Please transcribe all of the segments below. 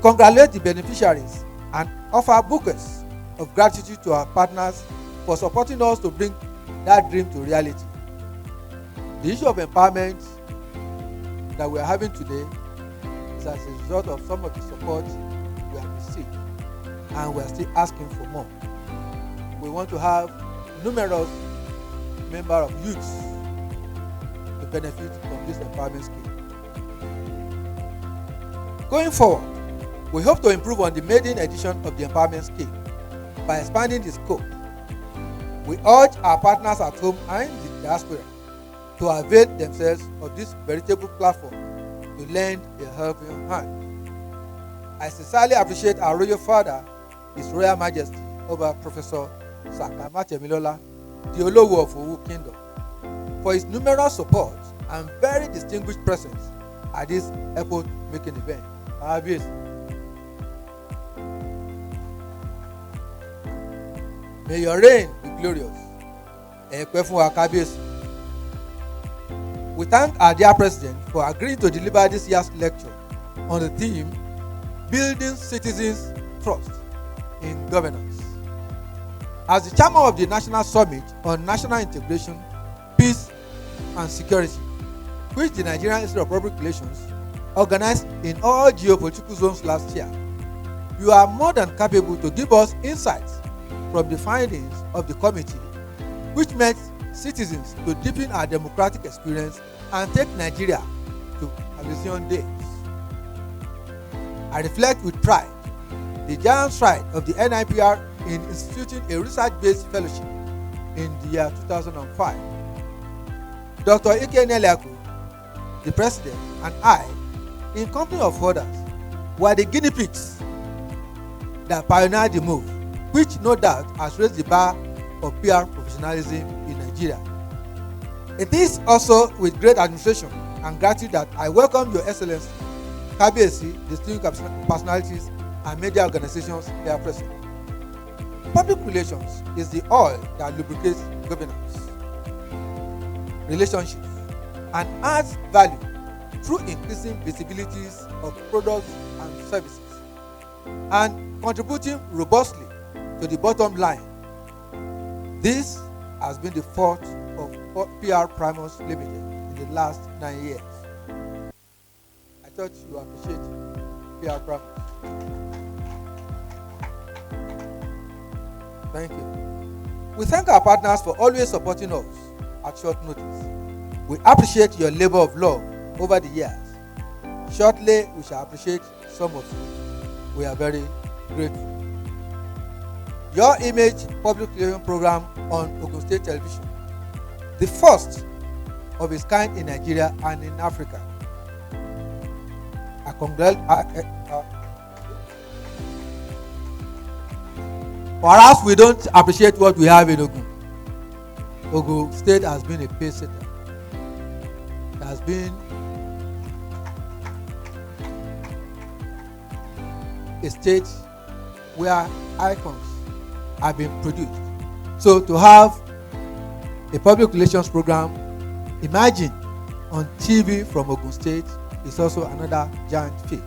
congratulate the beneficiaries and offer bouquets of gratitude to our partners for supporting us to bring that dream to reality. The issue of empowerment that we are having today is as a result of some of the support we have received, and we are still asking for more. We want to have numerous members of youths to benefit from this empowerment scheme. Going forward, we hope to improve on the maiden edition of the empowerment scheme by expanding the scope. We urge our partners at home and the diaspora to avail themselves of this veritable platform to lend a helping hand. I sincerely appreciate our Royal Father, His Royal Majesty, Oba Professor Saka Matemilola, the Olowo of Owu Kingdom, for his numerous support and very distinguished presence at this epoch-making event. May your reign be glorious. We thank our dear President for agreeing to deliver this year's lecture on the theme Building Citizens' Trust in Governance. As the chairman of the National Summit on National Integration, Peace and Security, which the Nigerian Institute of Public Relations organized in all geopolitical zones last year, you are more than capable to give us insights from the findings of the committee, which met citizens to deepen our democratic experience and take Nigeria to halcyon days. I reflect with pride the giant stride of the NIPR in instituting a research-based fellowship in the year 2005. Dr. Ike Neliaku, the president, and I, in company of others, were the guinea pigs that pioneered the move, which no doubt has raised the bar of PR professionalism in Nigeria. It is also with great administration and gratitude that I welcome Your Excellency, Kabiyesi, distinguished personalities, and media organizations here present. Public relations is the oil that lubricates governance, relationships, and adds value through increasing visibilities of products and services, and contributing robustly to the bottom line. This has been the fault of Pr-Primus Limited in the last 9 years. I thought you appreciate Pr-Primus. Thank you. We thank our partners for always supporting us at short notice. We appreciate your labor of love over the years. Shortly, we shall appreciate some of you. We are very grateful. Your Image public relations program on Ogun State Television, the first of its kind in Nigeria and in Africa. Perhaps we don't appreciate what we have in Ogun. Ogun State has been a pace setter. It has been a state where icons have been produced. So to have a public relations program, imagine, on TV from Ogun State is also another giant feat.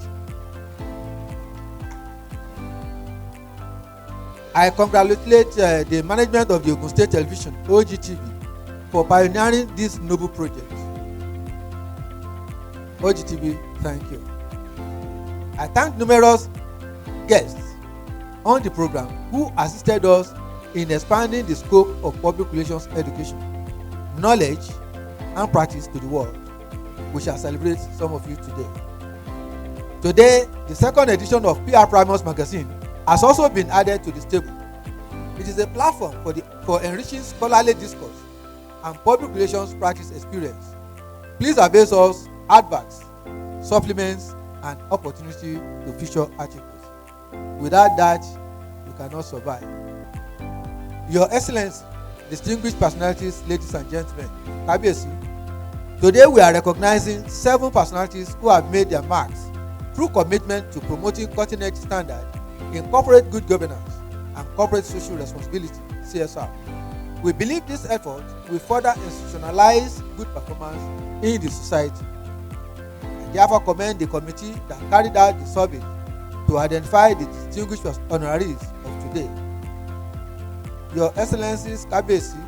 I congratulate the management of the Ogun State Television, OGTV, for pioneering this noble project. OGTV, thank you. I thank numerous guests on the program who assisted us in expanding the scope of public relations education, knowledge, and practice to the world. We shall celebrate some of you today. Today, the second edition of Pr-Primus magazine has also been added to the table. It is a platform for enriching scholarly discourse and public relations practice experience. Please avail us adverts, supplements, and opportunity to feature articles. Without that, you cannot survive. Your Excellency, distinguished personalities, ladies and gentlemen, Kabiyesi, today we are recognizing 7 personalities who have made their marks through commitment to promoting cutting-edge standards in corporate good governance and corporate social responsibility, CSR. We believe this effort will further institutionalize good performance in the society. I therefore commend the committee that carried out the survey to identify the distinguished honorees of today. Your Excellencies, Kabesi,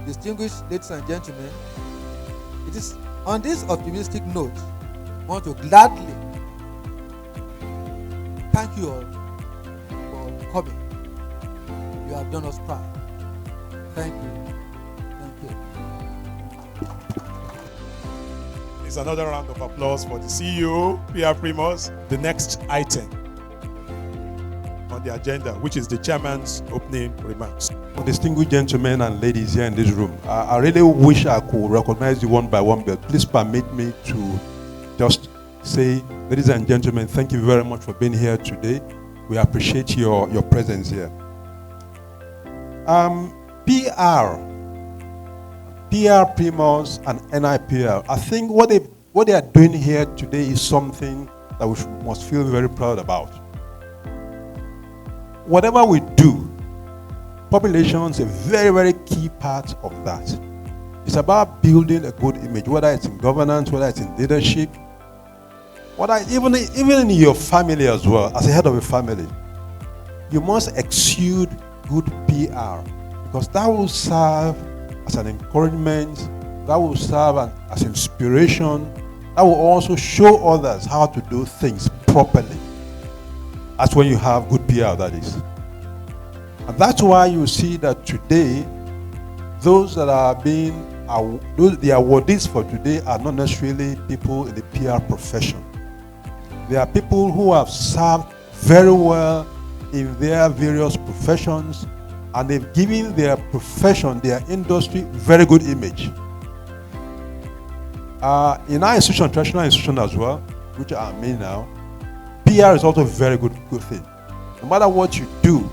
distinguished ladies and gentlemen, it is on this optimistic note, I want to gladly thank you all for coming. You have done us proud. Thank you. Thank you. It's another round of applause for the CEO, Pr-Primus. The next item on the agenda, which is the chairman's opening remarks. Distinguished gentlemen and ladies here in this room, I really wish I could recognize you one by one, but please permit me to just say, ladies and gentlemen, thank you very much for being here today. We appreciate your presence here. Pr-Primus and NIPR, I think what they are doing here today is something that we must feel very proud about. Whatever we do, population is a very, very key part of that. It's about building a good image, whether it's in governance, whether it's in leadership, whether even in your family as well. As a head of a family, you must exude good PR, because that will serve as an encouragement, that will serve as inspiration, that will also show others how to do things properly. That's when you have good PR, that is. And that's why you see that today, those that are being, the awardees for today are not necessarily people in the PR profession. They are people who have served very well in their various professions, and they've given their profession, their industry, very good image. In our institution, traditional institution as well, which I'm in now, PR is also a very good thing. No matter what you do,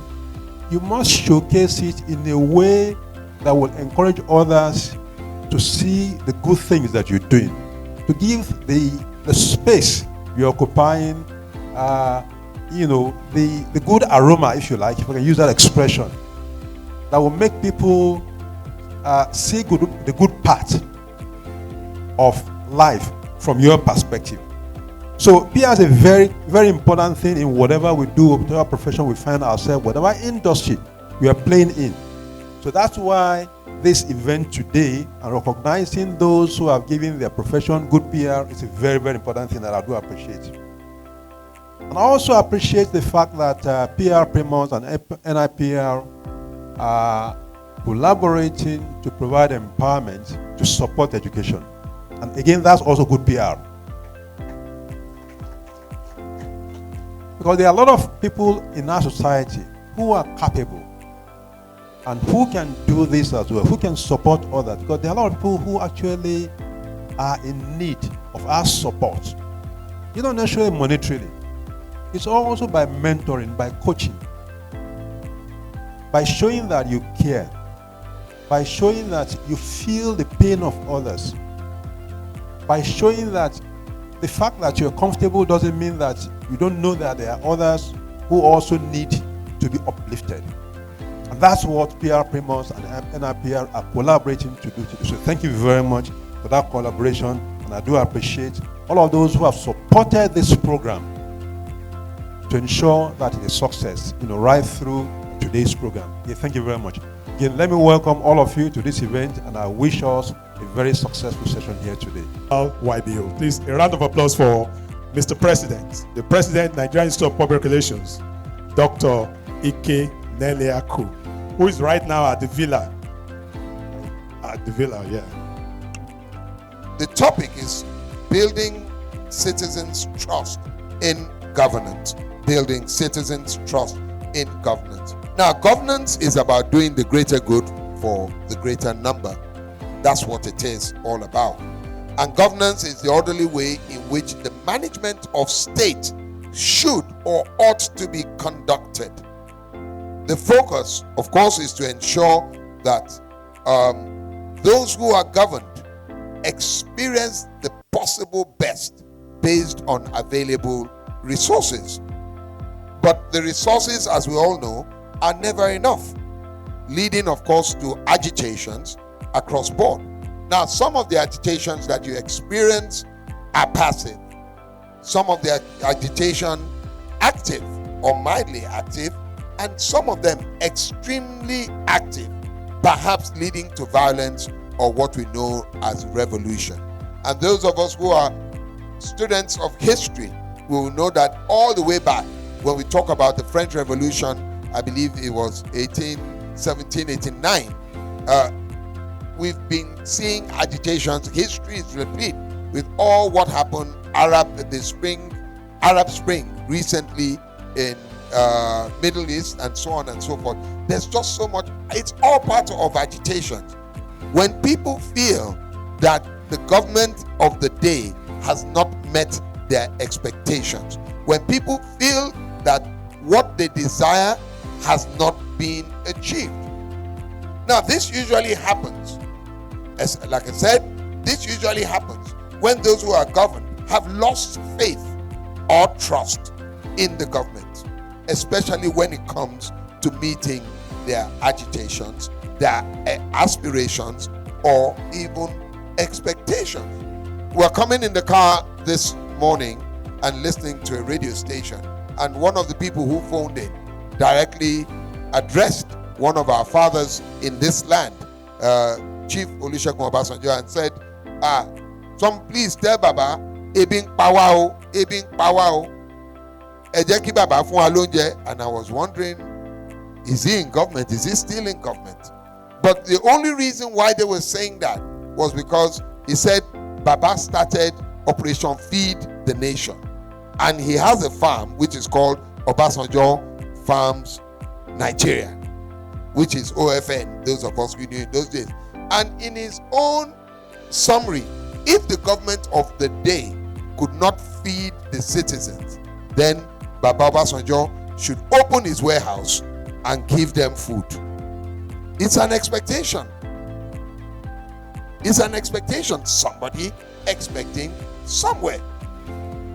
you must showcase it in a way that will encourage others to see the good things that you're doing, to give the space you're occupying, the good aroma, if you like, if I can use that expression, that will make people see the good part of life from your perspective. So PR is a very, very important thing in whatever we do, whatever profession we find ourselves, whatever industry we are playing in. So that's why this event today, and recognizing those who have given their profession good PR, is a very, very important thing that I do appreciate. And I also appreciate the fact that Pr-Primus and NIPR are collaborating to provide empowerment to support education. And again, that's also good PR. Because there are a lot of people in our society who are capable and who can do this as well, who can support others. Because there are a lot of people who actually are in need of our support. You don't necessarily monetarily. It's also by mentoring, by coaching, by showing that you care, by showing that you feel the pain of others, by showing that the fact that you're comfortable doesn't mean that you don't know that there are others who also need to be uplifted. And that's what Pr-Primus and NIPR are collaborating to do today. So thank you very much for that collaboration, and I do appreciate all of those who have supported this program to ensure that it is a success, right through today's program. Yeah, thank you very much. Again, let me welcome all of you to this event, and I wish us a very successful session here today. YBO. Please, a round of applause for Mr. President, the President, Nigerian Institute of Public Relations, Dr. Ike Neliaku, who is right now at the villa. At the villa, yeah. The topic is building citizens' trust in governance. Building citizens' trust in governance. Now, governance is about doing the greater good for the greater number. That's what it is all about. And governance is the orderly way in which the management of state should or ought to be conducted. The focus, of course, is to ensure that those who are governed experience the possible best based on available resources. But the resources, as we all know, are never enough, leading, of course, to agitations across board. Now, some of the agitations that you experience are passive. Some of the agitation active or mildly active, and some of them extremely active, perhaps leading to violence or what we know as revolution. And those of us who are students of history will know that all the way back, when we talk about the French Revolution, I believe it was 1817, 1809, we've been seeing agitations. History is replete with all what happened, Arab Spring recently in Middle East, and so on and so forth. There's just so much. It's all part of agitation. When people feel that the government of the day has not met their expectations, when people feel that what they desire has not been achieved. Now, this usually happens, like I said, this usually happens when those who are governed have lost faith or trust in the government, especially when it comes to meeting their agitations, their aspirations, or even expectations. We're coming in the car this morning and listening to a radio station, and one of the people who phoned in directly addressed one of our fathers in this land, Chief Olusegun Obasanjo, and said, please tell Baba, ebing pawao, ejeki Baba fun wa lonje. And I was wondering, is he in government? Is he still in government? But the only reason why they were saying that was because he said Baba started Operation Feed the Nation, and he has a farm which is called Obasanjo Farms Nigeria, which is OFN, those of us who knew in those days. And in his own summary, if the government of the day could not feed the citizens, then Baba Obasanjo should open his warehouse and give them food. It's an expectation. It's an expectation. Somebody expecting somewhere.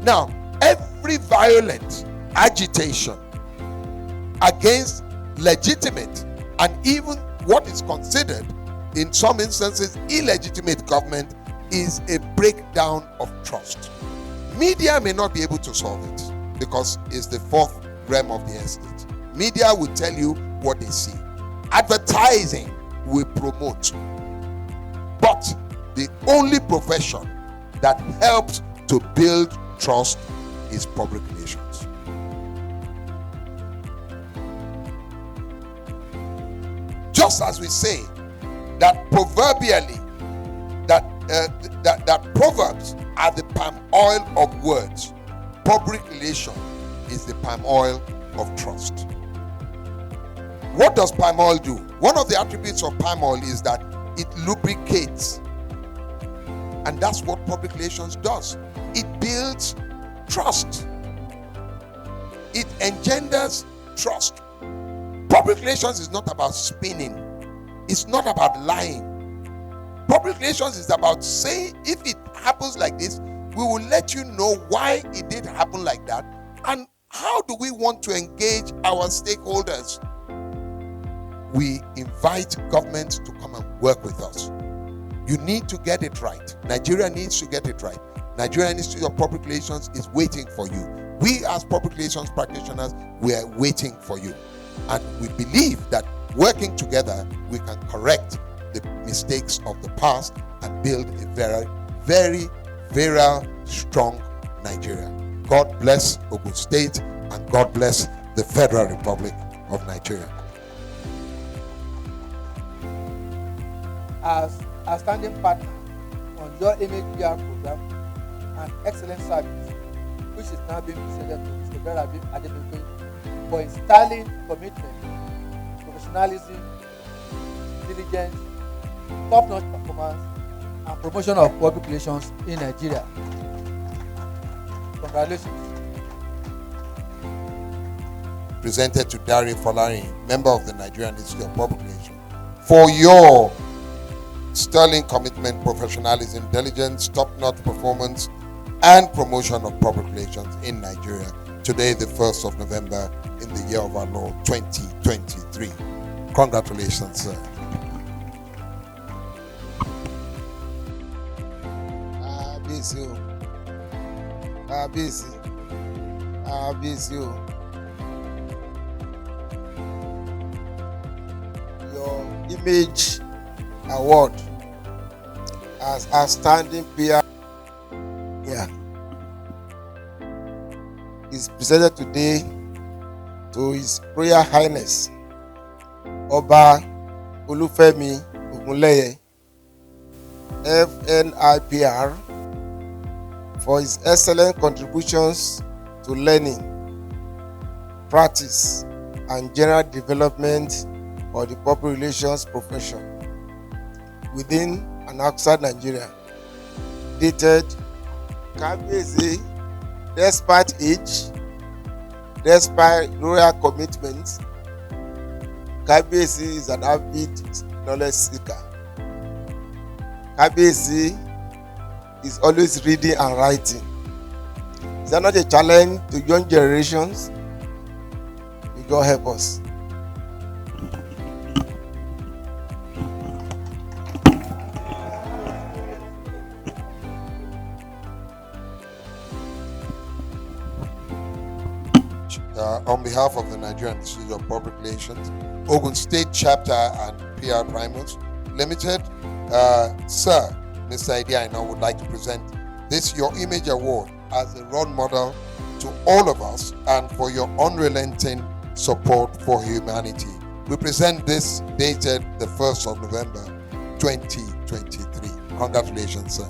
Now, every violent agitation against legitimate and even what is considered in some instances illegitimate government is a breakdown of trust. Media may not be able to solve it because it's the fourth realm of the estate. Media will tell you what they see. Advertising will promote. But the only profession that helps to build trust is public relations. Just as we say that proverbially that proverbs are the palm oil of words, public relation is the palm oil of trust. What does palm oil do? One of the attributes of palm oil is that it lubricates. And that's what public relations does. It builds trust. It engenders trust. Public relations is not about spinning. It's not about lying. Public relations is about saying, if it happens like this, we will let you know why it did happen like that, and how do we want to engage our stakeholders. We invite governments to come and work with us. You need to get it right. Nigeria needs to get it right. Nigerian Institute of Public Relations is waiting for you. We as public relations practitioners, we are waiting for you. And we believe that working together, we can correct the mistakes of the past and build a very, very, very strong Nigeria. God bless Ogun State, and God bless the Federal Republic of Nigeria. As a standing partner on your image PR program and excellent service, which is now being presented to Mr. Berabi Adebimpe for his sterling commitment, professionalism, diligence, top-notch performance, and promotion of public relations in Nigeria. Congratulations. Presented to Dari Folari, member of the Nigerian Institute of Public Relations, for your sterling commitment, professionalism, diligence, top-notch performance, and promotion of public relations in Nigeria. Today, the 1st of November, in the year of our Lord 2023. Congratulations, sir. Busy. Bless you. Your image award as outstanding PR is presented today to His Royal Highness Oba Olufemi Ogunleye, FNIPR, for his excellent contributions to learning, practice, and general development of the public relations profession within and outside Nigeria. Dated, Kabiyesi, despite age, despite royal commitments, Kabiyesi is an avid knowledge seeker. Kabiyesi is always reading and writing. Is that not a challenge to young generations? May God help us. On behalf of the Nigerian Institute of Public Relations, Ogun State Chapter and Pr-Primus Limited, Sir, Mr. Idiaina would like to present this Your Image Award as a role model to all of us and for your unrelenting support for humanity. We present this dated the 1st of November 2023. Congratulations, sir.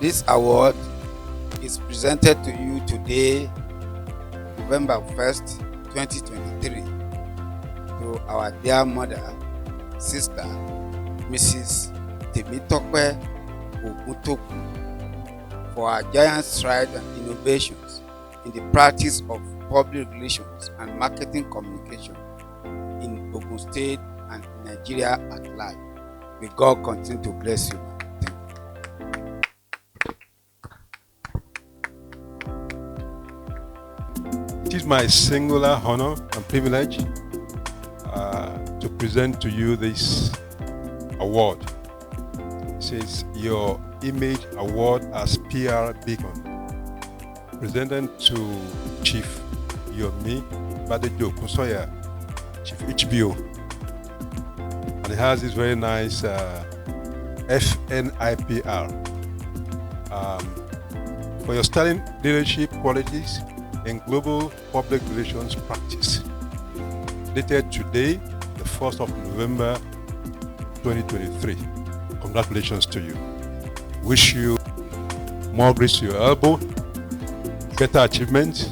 This award is presented to you today, November 1st, 2023, to our dear mother, sister, Mrs. Temitope Oguntoku, for her giant strides and innovations in the practice of public relations and marketing communication in Ogun State and Nigeria at large. May God continue to bless you. It is my singular honor and privilege to present to you this award. It says Your Image Award as PR Beacon, presented to Chief Yomi Badejo Kusoya, Chief HBO. And it has this very nice FNIPR. For your sterling leadership qualities in global public relations practice. Dated today, the 1st of November 2023. Congratulations to you. Wish you more grace to your elbow, better achievements,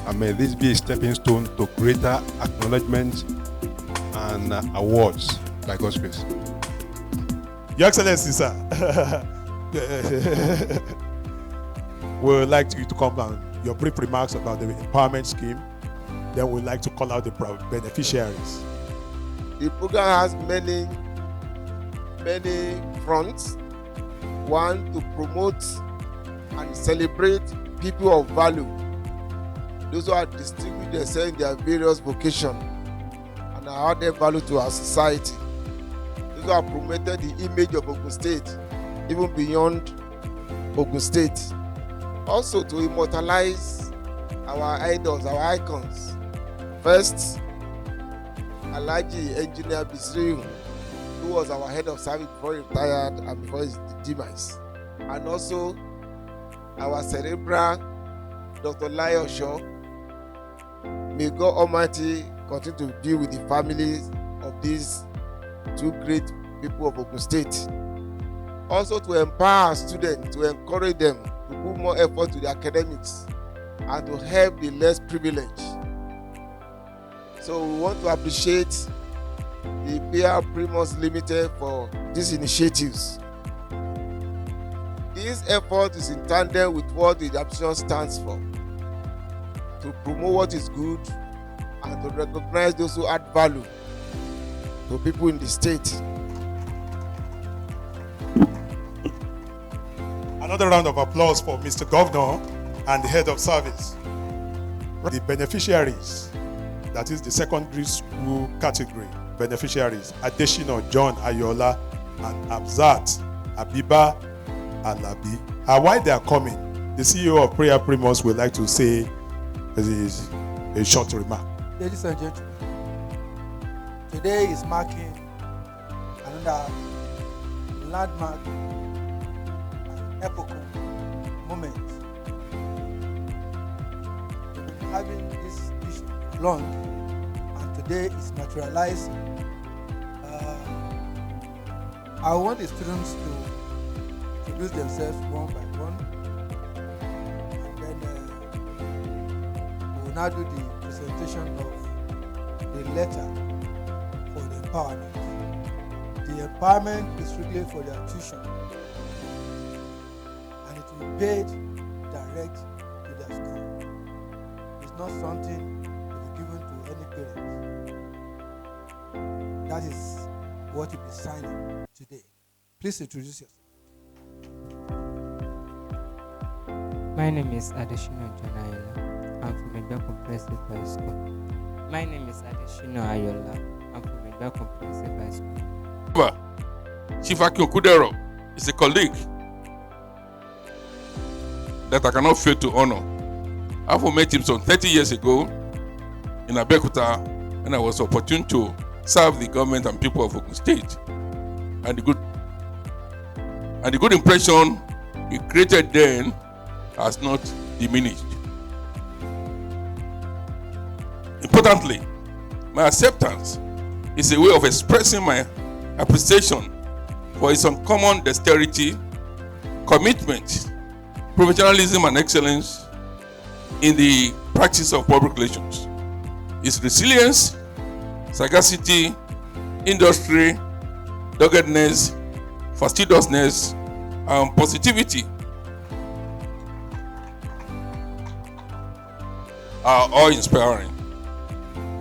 and may this be a stepping stone to greater acknowledgement and awards by God's grace. Your Excellency, sir. We would like you to come down. Your brief remarks about the empowerment scheme. Then we'd like to call out the beneficiaries. The program has many fronts. One, to promote and celebrate people of value, those who are distinguished themselves in their various vocations and are added value to our society. Those who have promoted the image of Ogun State even beyond Ogun State. Also to immortalize our idols, our icons. First, Alhaji Engineer Bisriu, who was our head of service before he retired and before his demise. And also our cerebral Dr. Layo Shaw. May God Almighty continue to be with the families of these two great people of Ogun State. Also to empower students, to encourage them to put more effort to the academics and to help the less privileged. So we want to appreciate the Pr-Primus Limited for these initiatives. This effort is in tandem with what the administration stands for, to promote what is good and to recognize those who add value to people in the state. Another round of applause for Mr. Governor and the head of service. The beneficiaries, that is the secondary school category beneficiaries, Adeshina John Ayola and Abzat Abiba Alabi. While they are coming, the CEO of Pr-Primus would like to say a short remark. Ladies and gentlemen, today is marking another landmark and epochal moment. We've been having this issue long, and today is materializing. I want the students to introduce themselves one by one, and then we will now do the presentation of the letter for the empowerment. The empowerment is strictly for their tuition, and it will be paid direct to their school. It's not something to be given to any parent. That is what you'll be signing today. Please introduce yourself. My name is Adeshino Janayola. I'm from Edwa Comprehensive High School. My name is Adeshino Ayola. I'm from Edwa Comprehensive High School. Chief Akin Okudero is a colleague that I cannot fail to honor. I've met him some 30 years ago in Abeokuta, and I was opportune to serve the government and people of Ogun State. And the good impression he created then has not diminished. Importantly, my acceptance is a way of expressing my appreciation for his uncommon dexterity, commitment, professionalism, and excellence in the practice of public relations. His resilience, sagacity, industry, doggedness, fastidiousness, and positivity are all inspiring.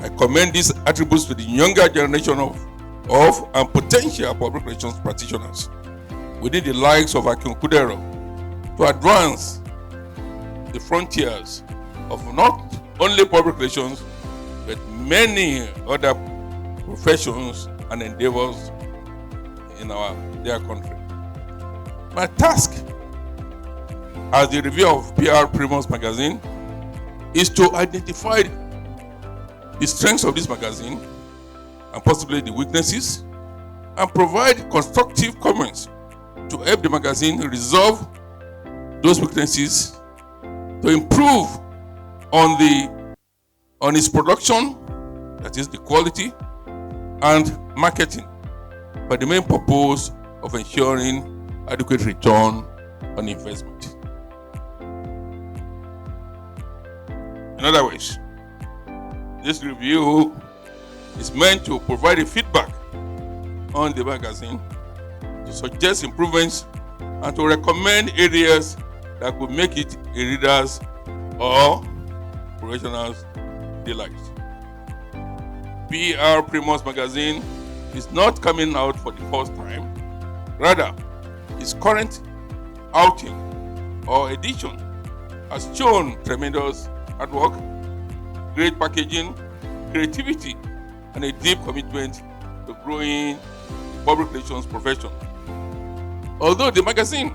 I commend these attributes to the younger generation of and potential public relations practitioners within the likes of Akin Okudero to advance the frontiers of not only public relations but many other professions and endeavors in their country. My task as the reviewer of Pr-Primus magazine is to identify the strengths of this magazine and possibly the weaknesses, and provide constructive comments to help the magazine resolve those weaknesses, to improve on its production, that is the quality, and marketing, for the main purpose of ensuring adequate return on investment. In other words, this review is meant to provide a feedback on the magazine, to suggest improvements, and to recommend areas that could make it a reader's or professional's delight. Pr-Primus magazine is not coming out for the first time. Rather, its current outing or edition has shown tremendous hard work, great packaging, creativity, and a deep commitment to growing the public relations profession. Although the magazine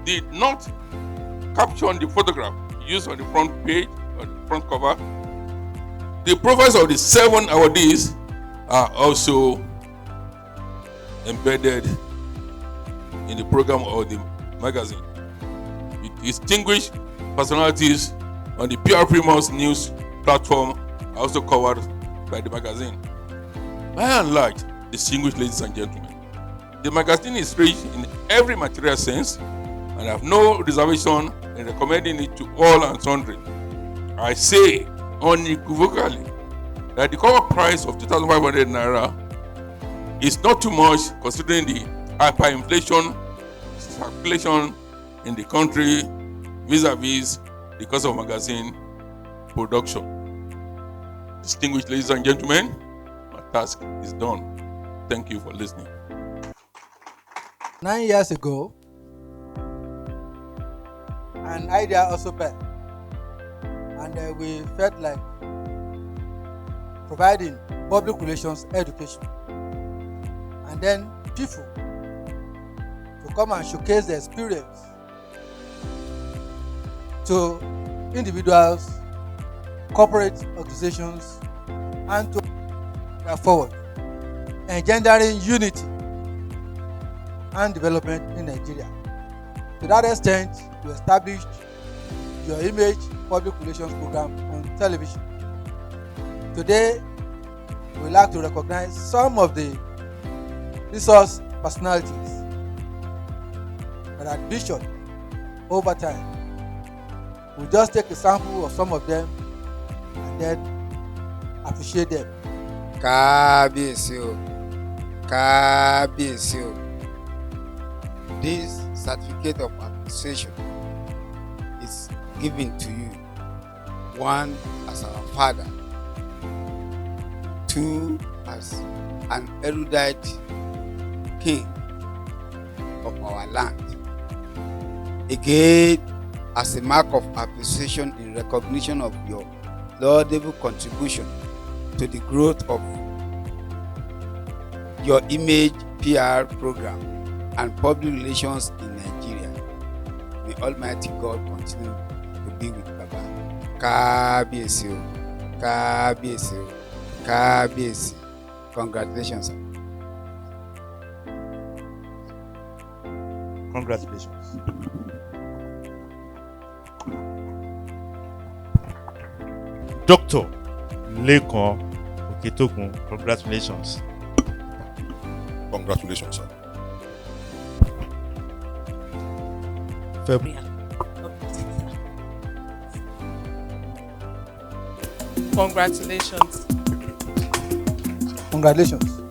did not capture the photograph used on the front page or the front cover, the profiles of the 7 awardees are also embedded in the program of the magazine, with distinguished personalities on the Pr-Primus news platform are also covered by the magazine. By and large, distinguished ladies and gentlemen, the magazine is rich in every material sense, and I have no reservation in recommending it to all and sundry. I say unequivocally that the cover price of 2,500 naira is not too much considering the hyperinflation circulation in the country vis-a-vis the cost of magazine production. Distinguished ladies and gentlemen, my task is done. Thank you for listening. 9 years ago, an idea also fell, and we felt like providing public relations education, and then people to come and showcase their experience to individuals, corporate organizations, and to move forward, engendering unity and development in Nigeria. To that extent, we established your image public relations program on television. Today, we would like to recognize some of the resource personalities that are vision over time. We'll just take a sample of some of them and then appreciate them. Kábíyèsí o. Kábíyèsí o. This certificate of appreciation is given to you. One, as our father. Two, as an erudite king of our land. Again, as a mark of appreciation in recognition of your laudable contribution to the growth of your image PR program and public relations in Nigeria. May Almighty God continue to be with Baba. Kábíyèsí o. Kábíyèsí o. Kábíyèsí. Congratulations, sir. Congratulations. Dr. Lekan Oketogun, congratulations. Congratulations, sir. Congratulations. Congratulations.